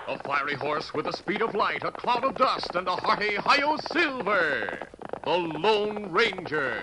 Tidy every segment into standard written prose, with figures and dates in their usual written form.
A fiery horse with the speed of light, a cloud of dust, and a hearty Hi-Yo Silver. The Lone Ranger.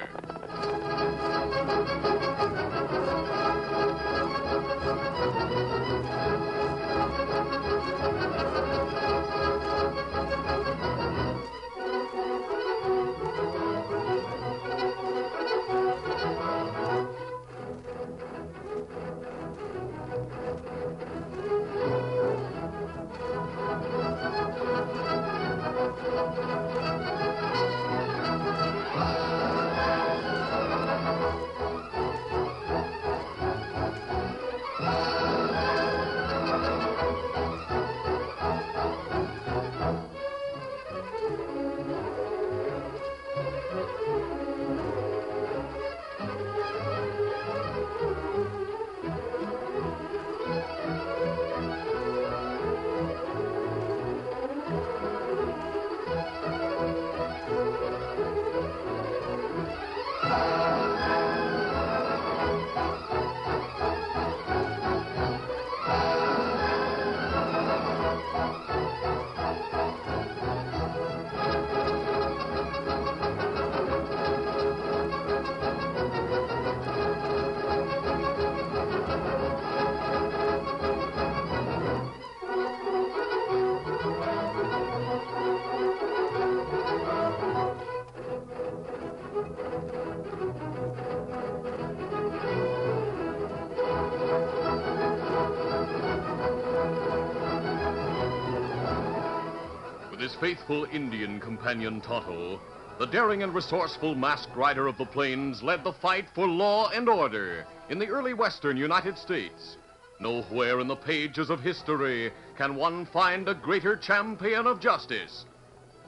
With his faithful Indian companion Tonto, the daring and resourceful masked rider of the plains led the fight for law and order in the early western United States. Nowhere in the pages of history can one find a greater champion of justice.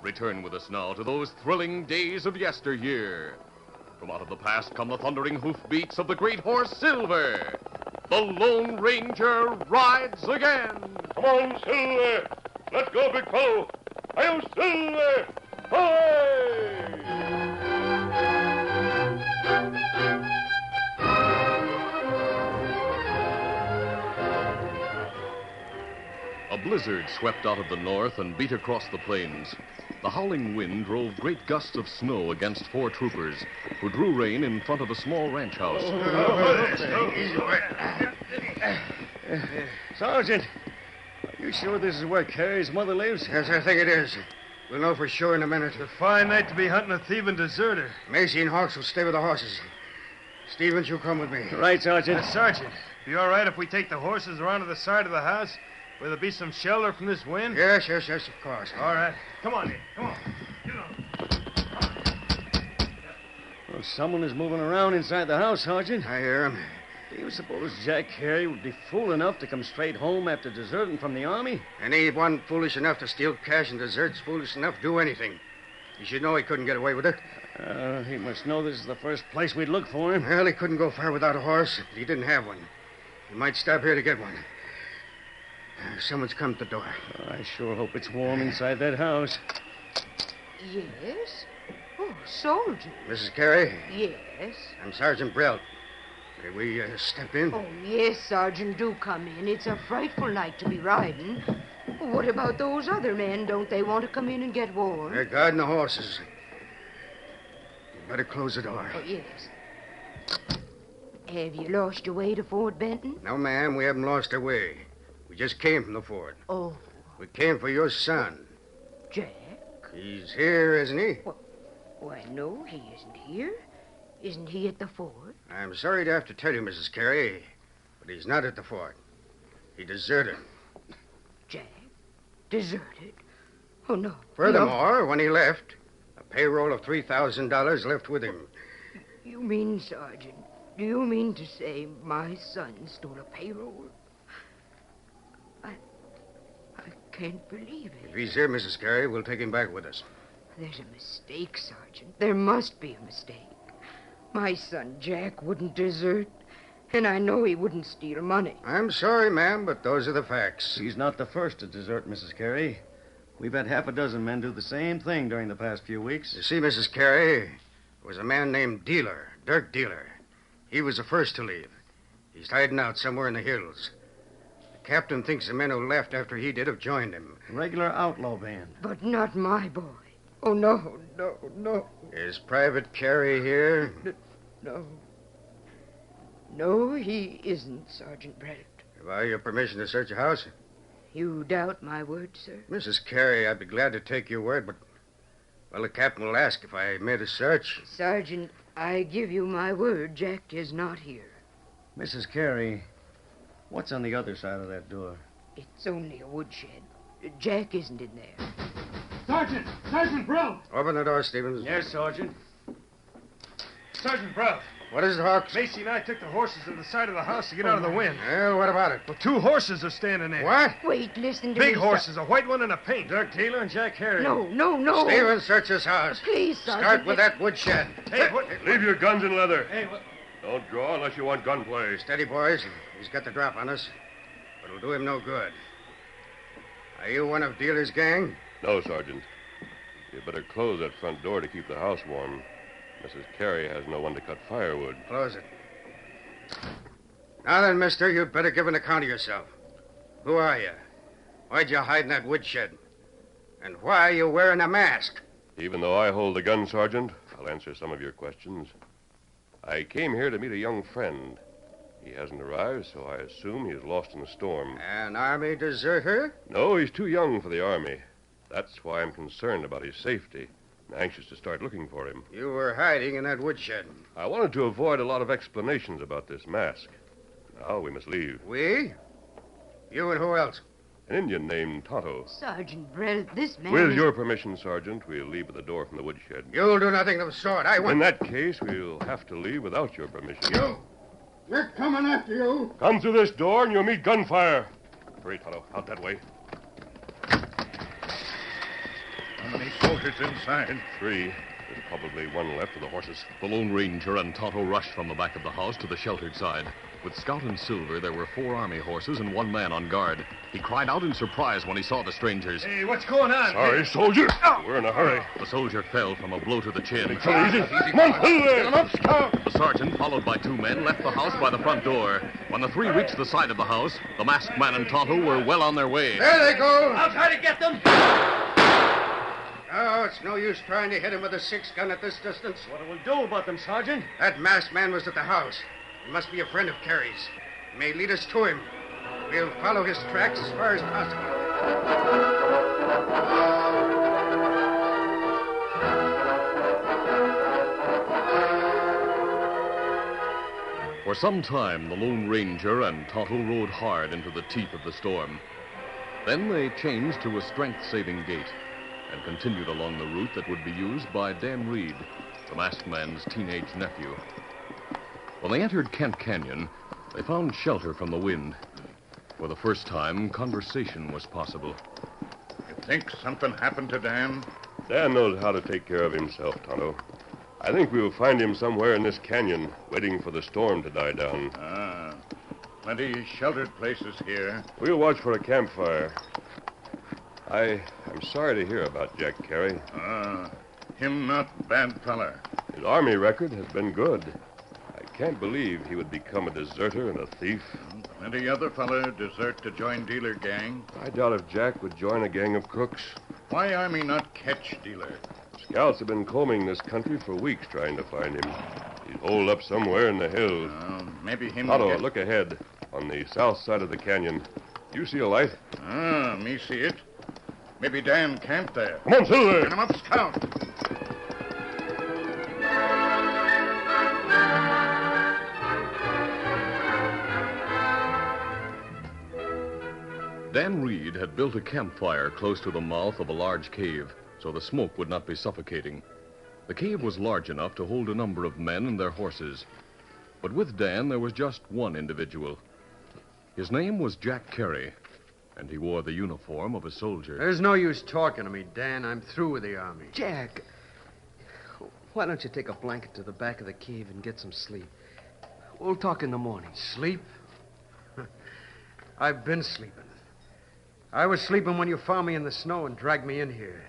Return with us now to those thrilling days of yesteryear. From out of the past come the thundering hoofbeats of the great horse Silver. The Lone Ranger rides again. Come on, Silver. Let's go, big fellow. Hi-Yo Silver! Hooray! A blizzard swept out of the north and beat across the plains. The howling wind drove great gusts of snow against four troopers, who drew rein in front of a small ranch house. Sergeant, are you sure this is where Carrie's mother lives? Yes, I think it is. We'll know for sure in a minute. It's a fine night to be hunting a thieving deserter. Macy and Hawks will stay with the horses. Stevens, you come with me. Right, Sergeant. Sergeant, be all right if we take the horses around to the side of the house where there'll be some shelter from this wind? Yes, of course. All right. Come on, Nick. Come on. Get on. Well, someone is moving around inside the house, Sergeant. I hear him. Do you suppose Jack Carey would be fool enough to come straight home after deserting from the army? Anyone foolish enough to steal cash and desert's foolish enough to do anything. You should know he couldn't get away with it. He must know this is the first place we'd look for him. Well, he couldn't go far without a horse. He didn't have one. He might stop here to get one. Someone's come to the door. I sure hope it's warm inside that house. Yes? Oh, soldier. Mrs. Carey? Yes? I'm Sergeant Brelt. May we step in? Oh, yes, Sergeant, do come in. It's a frightful night to be riding. What about those other men? Don't they want to come in and get warm? They're guarding the horses. You better close the door. Oh, yes. Have you lost your way to Fort Benton? No, ma'am, we haven't lost our way. We just came from the fort. Oh. We came for your son. Jack? He's here, isn't he? Why, no, he isn't here. Isn't he at the fort? I'm sorry to have to tell you, Mrs. Carey, but he's not at the fort. He deserted. Jack? Deserted? Oh, no. Furthermore, when he left, a payroll of $3,000 left with him. You mean, Sergeant, do you mean to say my son stole a payroll? I can't believe it. If he's here, Mrs. Carey, we'll take him back with us. There's a mistake, Sergeant. There must be a mistake. My son Jack wouldn't desert, and I know he wouldn't steal money. I'm sorry, ma'am, but those are the facts. He's not the first to desert, Mrs. Carey. We've had half a dozen men do the same thing during the past few weeks. You see, Mrs. Carey, there was a man named Dealer, Dirk Dealer. He was the first to leave. He's hiding out somewhere in the hills. The captain thinks the men who left after he did have joined him. Regular outlaw band. But not my boy. Oh, no, no, no, Is Private Carey here? no. No, he isn't, Sergeant Braddock. Have I your permission to search the house? You doubt my word, sir? Mrs. Carey, I'd be glad to take your word, but... Well, the captain will ask if I made a search. Sergeant, I give you my word Jack is not here. Mrs. Carey, what's on the other side of that door? It's only a woodshed. Jack isn't in there. Sergeant! Sergeant Brill! Open the door, Stevens. Yes, Sergeant. Sergeant Brill. What is it, Hawks? Macy and I took the horses to the side of the house to get out of the wind. Well, what about it? Well, 2 horses are standing there. What? Wait, listen to Big me. horses, a white one and a pink. Dirk Taylor and Jack Harry. No, no, no. Stevens, search this house. Please, Sergeant. Start with that woodshed. Hey, what? Leave your guns in leather. Hey, what? Don't draw unless you want gunplay. Steady, boys. He's got the drop on us, but it'll do him no good. Are you one of Dealer's gang? No, Sergeant. You better close that front door to keep the house warm. Mrs. Carey has no one to cut firewood. Close it. Now then, mister, you'd better give an account of yourself. Who are you? Why'd you hide in that woodshed? And why are you wearing a mask? Even though I hold the gun, Sergeant, I'll answer some of your questions. I came here to meet a young friend. He hasn't arrived, so I assume he's lost in the storm. An army deserter? No, he's too young for the army. That's why I'm concerned about his safety. I'm anxious to start looking for him. You were hiding in that woodshed. I wanted to avoid a lot of explanations about this mask. Now we must leave. We? You and who else? An Indian named Tonto. Sergeant Braddock, this man With is... your permission, Sergeant, we'll leave at the door from the woodshed. You'll do nothing of the sort. I In want... that case, we'll have to leave without your permission. You! We're coming after you. Come through this door and you'll meet gunfire. Hurry, Tonto. Out that way. How many soldiers inside? 3. There's probably one left of the horses. The Lone Ranger and Tonto rushed from the back of the house to the sheltered side. With Scout and Silver, there were 4 army horses and 1 man on guard. He cried out in surprise when he saw the strangers. Hey, what's going on? Sorry, soldier. We're in a hurry. The soldier fell from a blow to the chin. Easy. Come on, through there. The sergeant, followed by 2 men, left the house by the front door. When the 3 reached the side of the house, the masked man and Tonto were well on their way. There they go. I'll try to get them. Oh, it's no use trying to hit him with a 6-gun at this distance. What do we do about them, Sergeant? That masked man was at the house. He must be a friend of Carey's. He may lead us to him. We'll follow his tracks as far as possible. For some time, the Lone Ranger and Tonto rode hard into the teeth of the storm. Then they changed to a strength-saving gait and continued along the route that would be used by Dan Reed, the masked man's teenage nephew. When they entered Kent Canyon, they found shelter from the wind. For the first time, conversation was possible. You think something happened to Dan? Dan knows how to take care of himself, Tonto. I think we'll find him somewhere in this canyon, waiting for the storm to die down. Ah, plenty sheltered places here. We'll watch for a campfire. I'm sorry to hear about Jack Carey. Ah, him not bad feller. His army record has been good. I can't believe he would become a deserter and a thief. Plenty other feller desert to join dealer gang. I doubt if Jack would join a gang of crooks. Why army not catch dealer? Scouts have been combing this country for weeks trying to find him. He's holed up somewhere in the hills. Maybe him Tonto, get... look ahead. On the south side of the canyon. You see a light? Ah, me see it. Maybe Dan camped there. Come on, Silver! Get him up, Scout. Dan Reed had built a campfire close to the mouth of a large cave, so the smoke would not be suffocating. The cave was large enough to hold a number of men and their horses. But with Dan, there was just one individual. His name was Jack Carey, and he wore the uniform of a soldier. There's no use talking to me, Dan. I'm through with the army. Jack, why don't you take a blanket to the back of the cave and get some sleep? We'll talk in the morning. Sleep? I've been sleeping. I was sleeping when you found me in the snow and dragged me in here.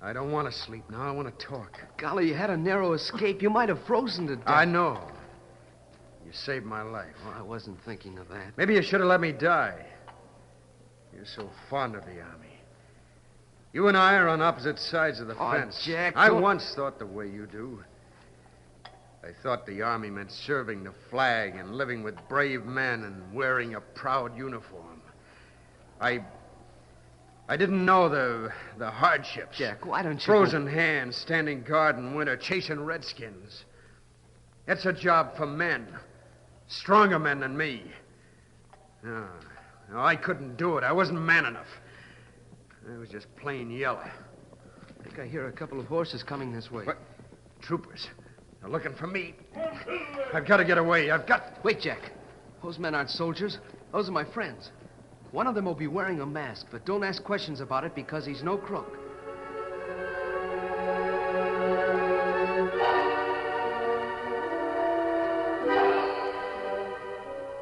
I don't want to sleep now. I want to talk. Golly, you had a narrow escape. You might have frozen to death. I know. You saved my life. Oh, I wasn't thinking of that. Maybe you should have let me die. You're so fond of the Army. You and I are on opposite sides of the fence. Jack, I don't- once thought the way you do. I thought the Army meant serving the flag and living with brave men and wearing a proud uniform. I didn't know the hardships. Jack, why don't you... Frozen hands, standing guard in winter, chasing redskins. That's a job for men. Stronger men than me. No, I couldn't do it. I wasn't man enough. I was just plain yellow. I think I hear a couple of horses coming this way. What? Troopers. They're looking for me. I've got to get away. Wait, Jack. Those men aren't soldiers. Those are my friends. One of them will be wearing a mask, but don't ask questions about it because he's no crook.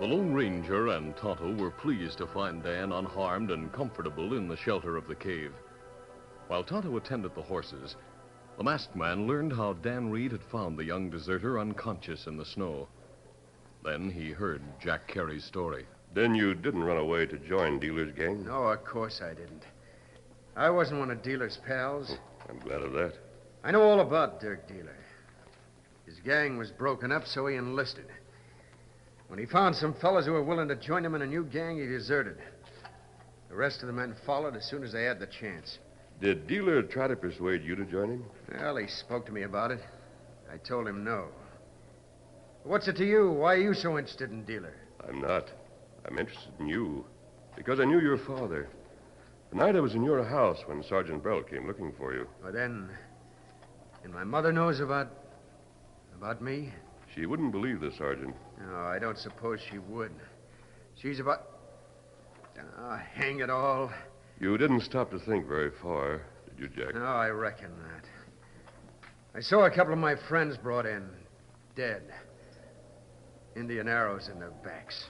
The Lone Ranger and Tonto were pleased to find Dan unharmed and comfortable in the shelter of the cave. While Tonto attended the horses, the masked man learned how Dan Reed had found the young deserter unconscious in the snow. Then he heard Jack Carey's story. Then you didn't run away to join Dealer's gang? No, of course I didn't. I wasn't one of Dealer's pals. I'm glad of that. I know all about Dirk Dealer. His gang was broken up, so he enlisted. When he found some fellas who were willing to join him in a new gang, he deserted. The rest of the men followed as soon as they had the chance. Did Dealer try to persuade you to join him? Well, he spoke to me about it. I told him no. What's it to you? Why are you so interested in Dealer? I'm not. I'm interested in you. Because I knew your father. The night I was in your house when Sergeant Bell came looking for you. Well, then my mother knows about me? She wouldn't believe the Sergeant. No, I don't suppose she would. She's about... Oh, hang it all. You didn't stop to think very far, did you, Jack? No, I reckon not. I saw a couple of my friends brought in, dead. Indian arrows in their backs.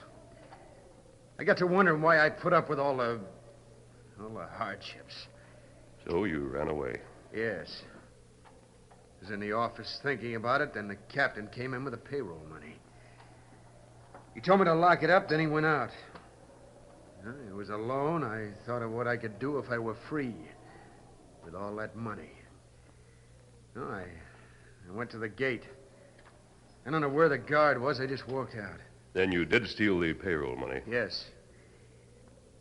I got to wondering why I put up with all the hardships. So you ran away. Yes. I was in the office thinking about it, then the captain came in with the payroll money. He told me to lock it up, then he went out. I was alone. I thought of what I could do if I were free with all that money. No, I went to the gate. I don't know where the guard was. I just walked out. Then you did steal the payroll money. Yes.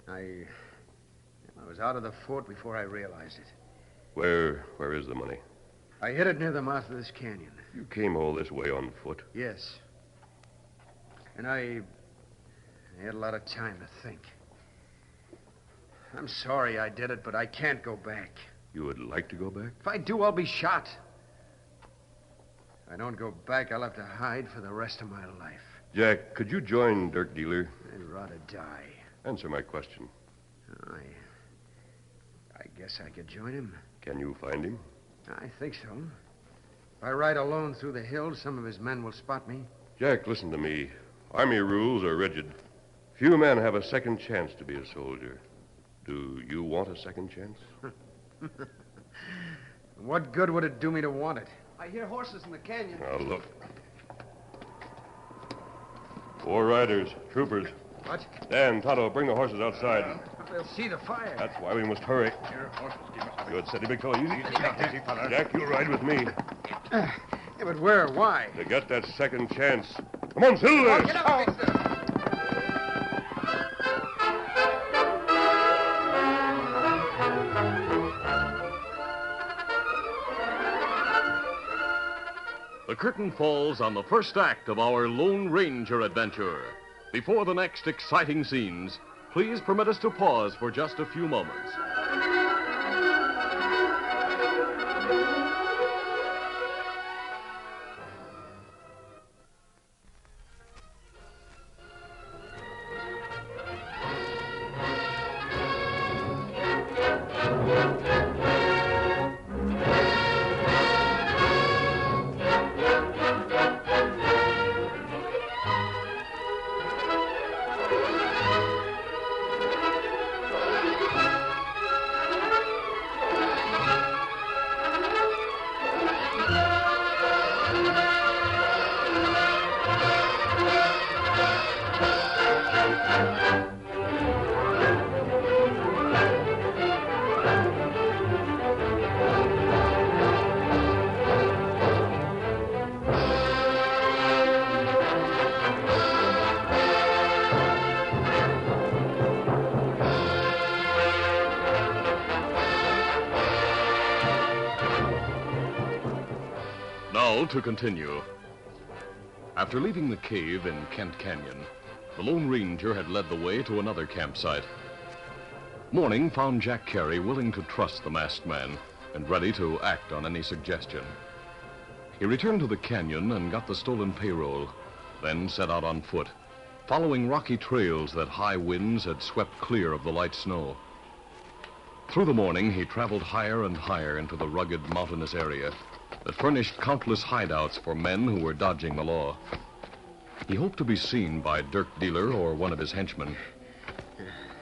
I was out of the fort before I realized it. Where is the money? I hid it near the mouth of this canyon. You came all this way on foot. Yes. And I had a lot of time to think. I'm sorry I did it, but I can't go back. You would like to go back? If I do, I'll be shot. If I don't go back, I'll have to hide for the rest of my life. Jack, could you join Dirk Dealer? I'd rather die. Answer my question. I guess I could join him. Can you find him? I think so. If I ride alone through the hills, some of his men will spot me. Jack, listen to me. Army rules are rigid. Few men have a second chance to be a soldier. Do you want a second chance? What good would it do me to want it? I hear horses in the canyon. Now, look. 4 riders, troopers. What? Dan, Tonto, bring the horses outside. They'll see the fire. That's why we must hurry. Here, horses, keep us Good, steady, big fellow. Easy. easy, fella. Jack, you'll ride with me Yeah, but where? Why? to get that second chance. Come on, Silver! Get up, Dexter. The curtain falls on the first act of our Lone Ranger adventure. Before the next exciting scenes, please permit us to pause for just a few moments. to continue. After leaving the cave in Kent Canyon, the Lone Ranger had led the way to another campsite. Morning found Jack Carey willing to trust the masked man and ready to act on any suggestion. He returned to the canyon and got the stolen payroll, then set out on foot, following rocky trails that high winds had swept clear of the light snow. Through the morning, he traveled higher and higher into the rugged mountainous area that furnished countless hideouts for men who were dodging the law. He hoped to be seen by Dirk Dealer or one of his henchmen.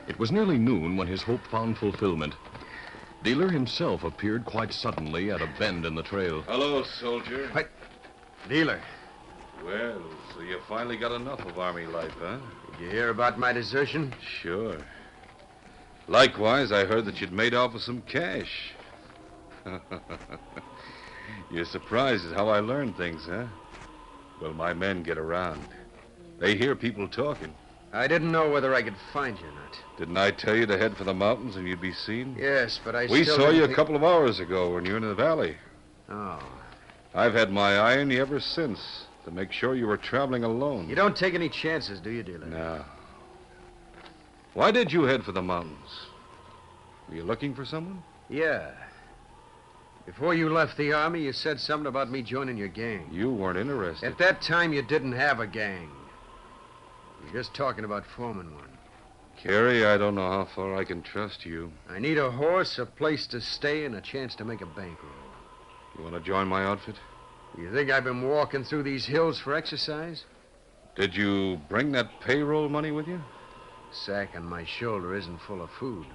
It was nearly noon when his hope found fulfillment. Dealer himself appeared quite suddenly at a bend in the trail. Hello, soldier. What? Dealer, Well, so you finally got enough of army life, huh? did you hear about my desertion? Sure. Likewise, I heard that you'd made off with some cash. You're surprised at how I learn things, huh? Well, my men get around. They hear people talking. I didn't know whether I could find you or not. Didn't I tell you to head for the mountains and you'd be seen? Yes, but We still saw didn't you a think- couple of hours ago when you were in the valley. Oh. I've had my eye on you ever since to make sure you were traveling alone. You don't take any chances, do you, Dealer? No. Why did you head for the mountains? Were you looking for someone? Yeah. Before you left the army, you said something about me joining your gang. You weren't interested. At that time, you didn't have a gang. You were just talking about forming one. Carey, I don't know how far I can trust you. I need a horse, a place to stay, and a chance to make a bankroll. You want to join my outfit? You think I've been walking through these hills for exercise? Did you bring that payroll money with you? Sack on my shoulder isn't full of food.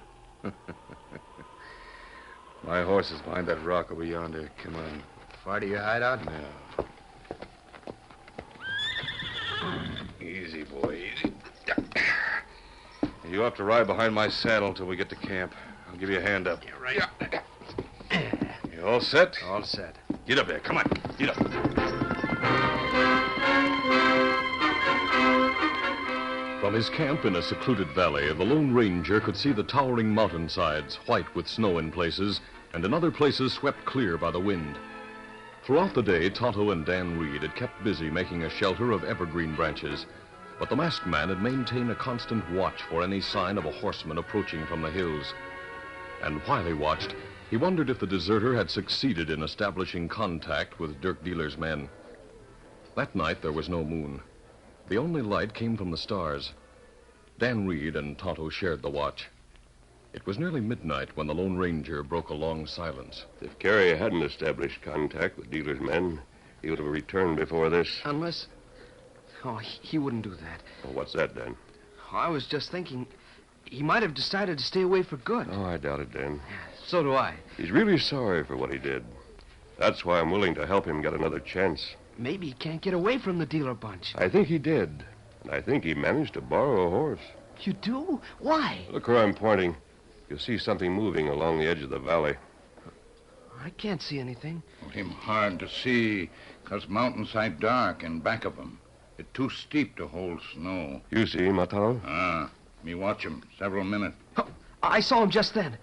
My horse is behind that rock over yonder. Come on. Far to your hideout? Now. Easy, boy, easy. You have to ride behind my saddle till we get to camp. I'll give you a hand up. Yeah, right. You all set? All set. Get up there. Come on. Get up. From his camp in a secluded valley, the Lone Ranger could see the towering mountainsides, white with snow in places, and in other places swept clear by the wind. Throughout the day, Tonto and Dan Reed had kept busy making a shelter of evergreen branches, but the masked man had maintained a constant watch for any sign of a horseman approaching from the hills. And while he watched, he wondered if the deserter had succeeded in establishing contact with Dirk Dealer's men. That night, there was no moon. The only light came from the stars. Dan Reed and Tonto shared the watch. It was nearly midnight when the Lone Ranger broke a long silence. If Carey hadn't established contact with Dealer's men, he would have returned before this. Unless... Oh, he wouldn't do that. Well, what's that, Dan? I was just thinking he might have decided to stay away for good. Oh, I doubt it, Dan. So do I. He's really sorry for what he did. That's why I'm willing to help him get another chance. Maybe he can't get away from the Dealer bunch. I think he did. And I think he managed to borrow a horse. You do? Why? Look where I'm pointing. You'll see something moving along the edge of the valley. I can't see anything. Him hard to see, 'cause mountainside dark and back of him. It's too steep to hold snow. You see, Matano? Me watch him several minutes. Oh, I saw him just then.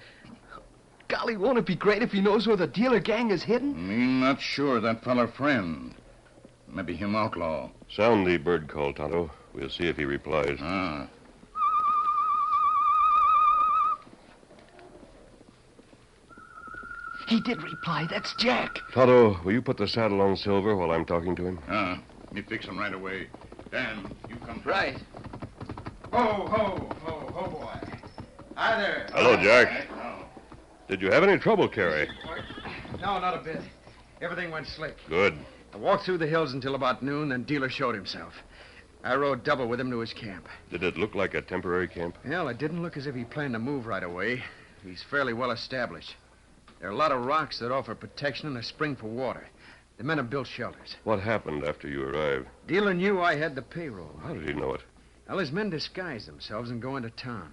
Golly, won't it be great if he knows where the Dealer gang is hidden? Me not sure that feller friend. Maybe him outlaw. Sound the bird call, Tonto. We'll see if he replies. He did reply. That's Jack. Tonto, will you put the saddle on Silver while I'm talking to him? Me fix him right away. Dan, you come. Right. Ho, ho, ho, ho, boy. Hi there. Hello, Jack. Did you have any trouble, Carey? No, not a bit. Everything went slick. Good. I walked through the hills until about noon, then Dealer showed himself. I rode double with him to his camp. Did it look like a temporary camp? Well, it didn't look as if he planned to move right away. He's fairly well established. There are a lot of rocks that offer protection and a spring for water. The men have built shelters. What happened after you arrived? Dealer knew I had the payroll. How did he know it? Well, his men disguise themselves and go into town.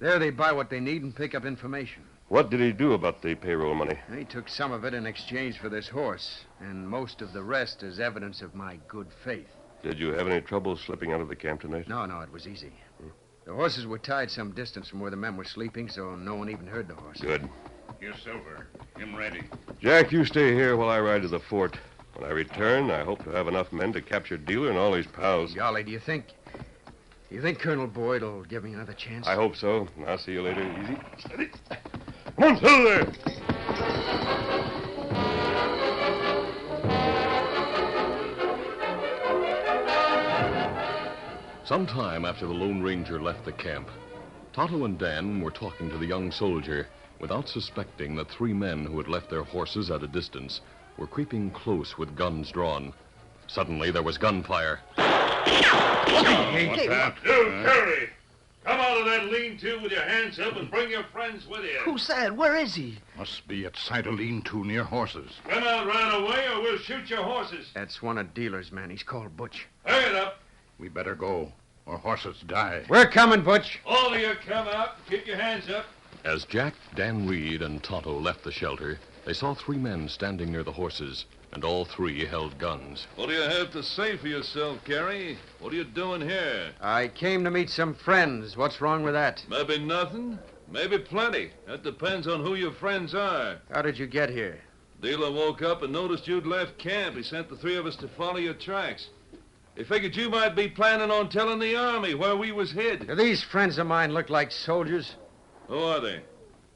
There they buy what they need and pick up information. What did he do about the payroll money? He took some of it in exchange for this horse, and most of the rest is evidence of my good faith. Did you have any trouble slipping out of the camp tonight? No, it was easy. The horses were tied some distance from where the men were sleeping, so no one even heard the horse. Good. Here's Silver. Him ready. Jack, you stay here while I ride to the fort. When I return, I hope to have enough men to capture Dealer and all his pals. Golly, do you think Colonel Boyd will give me another chance? I hope so. I'll see you later. Easy. Steady. Come on, through there. Some time after the Lone Ranger left the camp, Tonto and Dan were talking to the young soldier without suspecting that 3 men who had left their horses at a distance were creeping close with guns drawn. Suddenly, there was gunfire. What's that? You, Carey! Come out of that lean-to with your hands up and bring your friends with you. Who's that? Where is he? Must be at sight of lean-to near horses. Come out right away or we'll shoot your horses. That's one of Dealer's men. He's called Butch. Hurry it up. We better go, or horses die. We're coming, Butch. All of you come out and keep your hands up. As Jack, Dan Reed, and Tonto left the shelter, they saw 3 men standing near the horses, and all 3 held guns. What do you have to say for yourself, Carey? What are you doing here? I came to meet some friends. What's wrong with that? Maybe nothing, maybe plenty. That depends on who your friends are. How did you get here? Dealer woke up and noticed you'd left camp. He sent the 3 of us to follow your tracks. He figured you might be planning on telling the army where we was hid. Do these friends of mine look like soldiers? Who are they?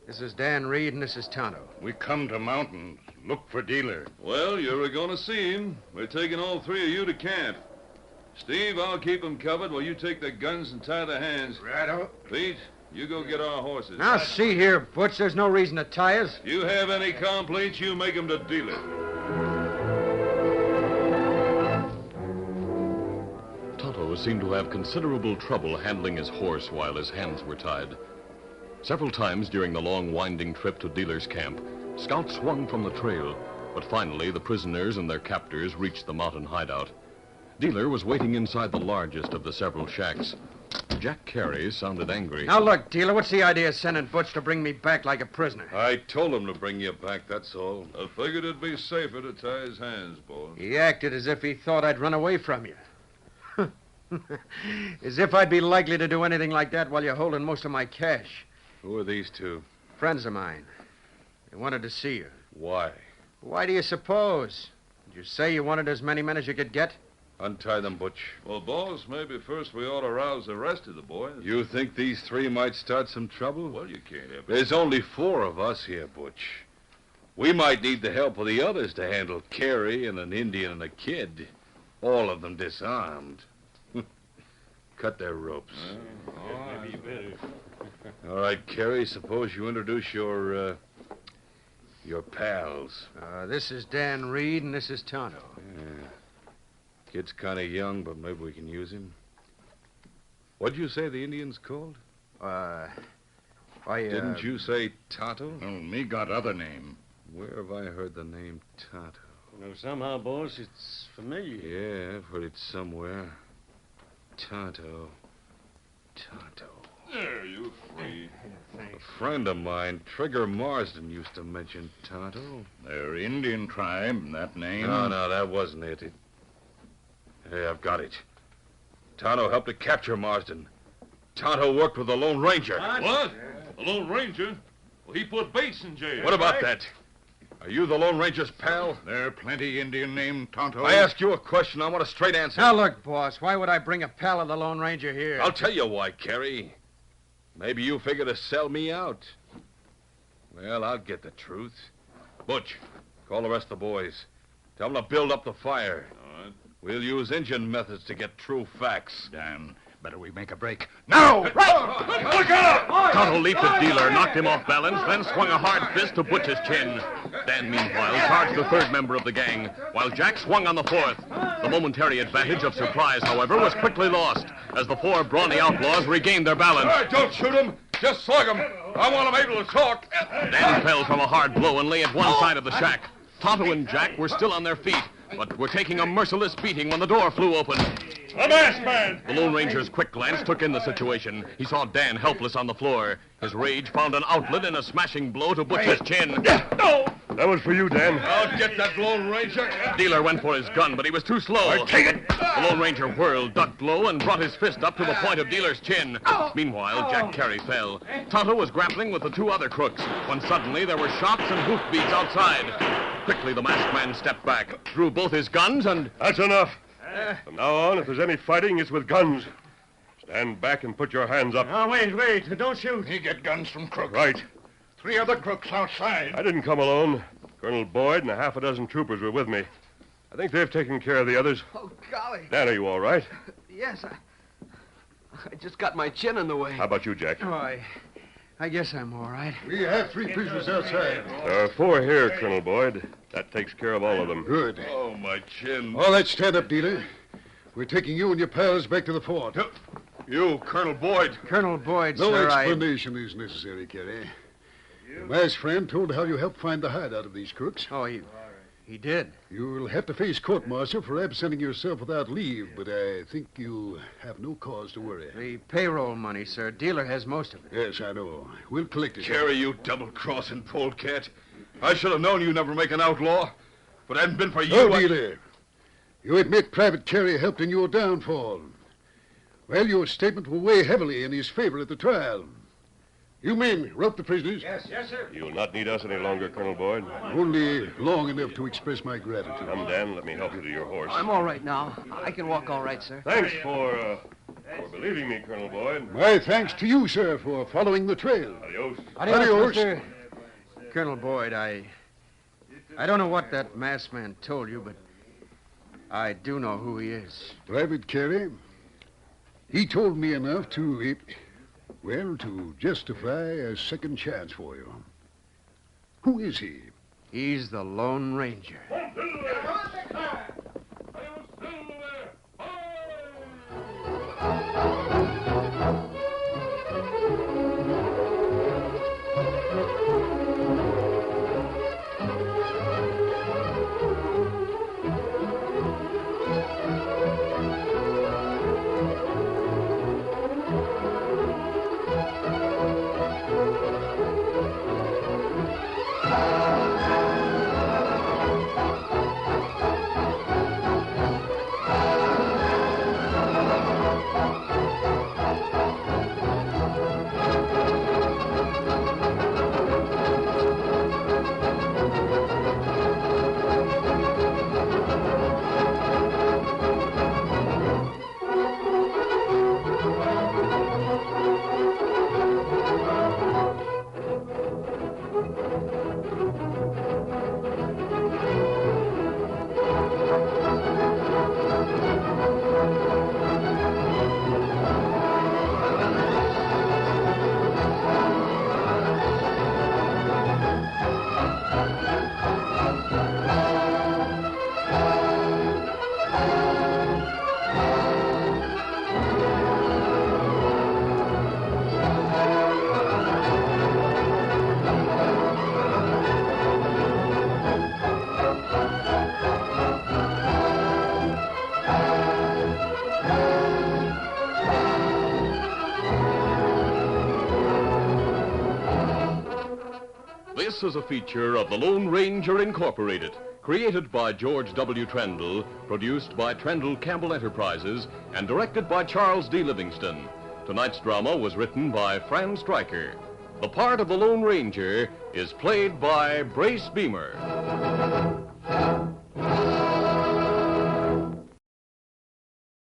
This is Dan Reed and this is Tonto. We come to mountains. Look for Dealer. Well, you're going to see him. We're taking all 3 of you to camp. Steve, I'll keep them covered while you take their guns and tie their hands. Righto. Pete, you go get our horses. Now, see here, Butch, there's no reason to tie us. You have any complaints, you make them to Dealer. Tonto seemed to have considerable trouble handling his horse while his hands were tied. Several times during the long, winding trip to Dealer's camp, scouts swung from the trail, but finally the prisoners and their captors reached the mountain hideout. Dealer was waiting inside the largest of the several shacks. Jack Carey sounded angry. Now, look, Dealer, what's the idea of sending Butch to bring me back like a prisoner? I told him to bring you back, that's all. I figured it'd be safer to tie his hands, boy. He acted as if he thought I'd run away from you. As if I'd be likely to do anything like that while you're holding most of my cash. Who are these 2? Friends of mine. They wanted to see you. Why? Why do you suppose? Did you say you wanted as many men as you could get? Untie them, Butch. Well, boss, maybe first we ought to rouse the rest of the boys. You think these 3 might start some trouble? Well, you can't have... There's only 4 of us here, Butch. We might need the help of the others to handle Carey and an Indian and a kid. All of them disarmed. Cut their ropes. Maybe you better. All right, Carey, suppose you introduce your pals. This is Dan Reed and this is Tonto. Yeah. Kid's kind of young, but maybe we can use him. What'd you say the Indian's called? Didn't you say Tonto? Oh, me got other name. Where have I heard the name Tonto? You know, somehow, boss, it's familiar. Yeah, I've heard it somewhere. Tonto. There, you free. A friend of mine, Trigger Marsden, used to mention Tonto. They're Indian tribe, that name. No, that wasn't it. Hey, I've got it. Tonto helped to capture Marsden. Tonto worked with the Lone Ranger. What? The Lone Ranger? Well, he put Bates in jail. What about that? Are you the Lone Ranger's pal? There are plenty Indian named Tonto. I ask you a question. I want a straight answer. Now, look, boss, why would I bring a pal of the Lone Ranger here? I'll tell you why, Carey. Maybe you figure to sell me out. Well, I'll get the truth. Butch, call the rest of the boys. Tell them to build up the fire. All right. We'll use Indian methods to get true facts. Dan, better we make a break. Now! Look out! Tonto leaped at Dealer, knocked him off balance, then swung a hard fist to Butch's chin. Dan, meanwhile, charged the 3rd member of the gang, while Jack swung on the 4th. The momentary advantage of surprise, however, was quickly lost, as the 4 brawny outlaws regained their balance. All right, don't shoot him. Just slug him. I want him able to talk. Dan fell from a hard blow and lay at one side of the shack. Tonto and Jack were still on their feet, but were taking a merciless beating when the door flew open. A masked man! The Lone Ranger's quick glance took in the situation. He saw Dan helpless on the floor. His rage found an outlet in a smashing blow to Butch's chin. No! That was for you, Dan. I'll get that Lone Ranger. Dealer went for his gun, but he was too slow. Take it! The Lone Ranger whirled, ducked low, and brought his fist up to the point of Dealer's chin. Meanwhile, Jack Carey fell. Tonto was grappling with the two other crooks, when suddenly there were shots and hoofbeats outside. Quickly, the masked man stepped back, drew both his guns, and... That's enough. From now on, if there's any fighting, it's with guns. Stand back and put your hands up. Oh, wait. Don't shoot. He get guns from crooks. Right. 3 other crooks outside. I didn't come alone. Colonel Boyd and a half a dozen troopers were with me. I think they've taken care of the others. Oh, golly. Dan, are you all right? Yes, I just got my chin in the way. How about you, Jack? Oh, I guess I'm all right. We have 3 prisoners outside. There are 4 here, Colonel Boyd. That takes care of all of them. Good. Oh, my chin. All right, stand up, dealer. We're taking you and your pals back to the fort. You, Colonel Boyd. Colonel Boyd, No sir, explanation is necessary, Carey. My masked friend told how you helped find the hideout of these crooks. Oh, he did. You'll have to face court-martial for absenting yourself without leave, but I think you have no cause to worry. The payroll money, sir. Dealer has most of it. Yes, I know. We'll collect it. Carey, you double-crossing polecat. I should have known you'd never make an outlaw. If it hadn't been for you, No, dealer. You admit Private Carey helped in your downfall. Well, your statement will weigh heavily in his favor at the trial. You men, rope the prisoners. Yes, sir. You'll not need us any longer, Colonel Boyd. Only long enough to express my gratitude. Come, Dan, let me help you to your horse. I'm all right now. I can walk all right, sir. Thanks for believing me, Colonel Boyd. My thanks to you, sir, for following the trail. Adios. Adios. Mr. Colonel Boyd, I don't know what that masked man told you, but I do know who he is. Private Carey, he told me enough to justify a second chance for you. Who is he? He's the Lone Ranger. This is a feature of the Lone Ranger Incorporated, created by George W. Trendle, produced by Trendle Campbell Enterprises, and directed by Charles D. Livingston. Tonight's drama was written by Fran Stryker. The part of the Lone Ranger is played by Brace Beamer.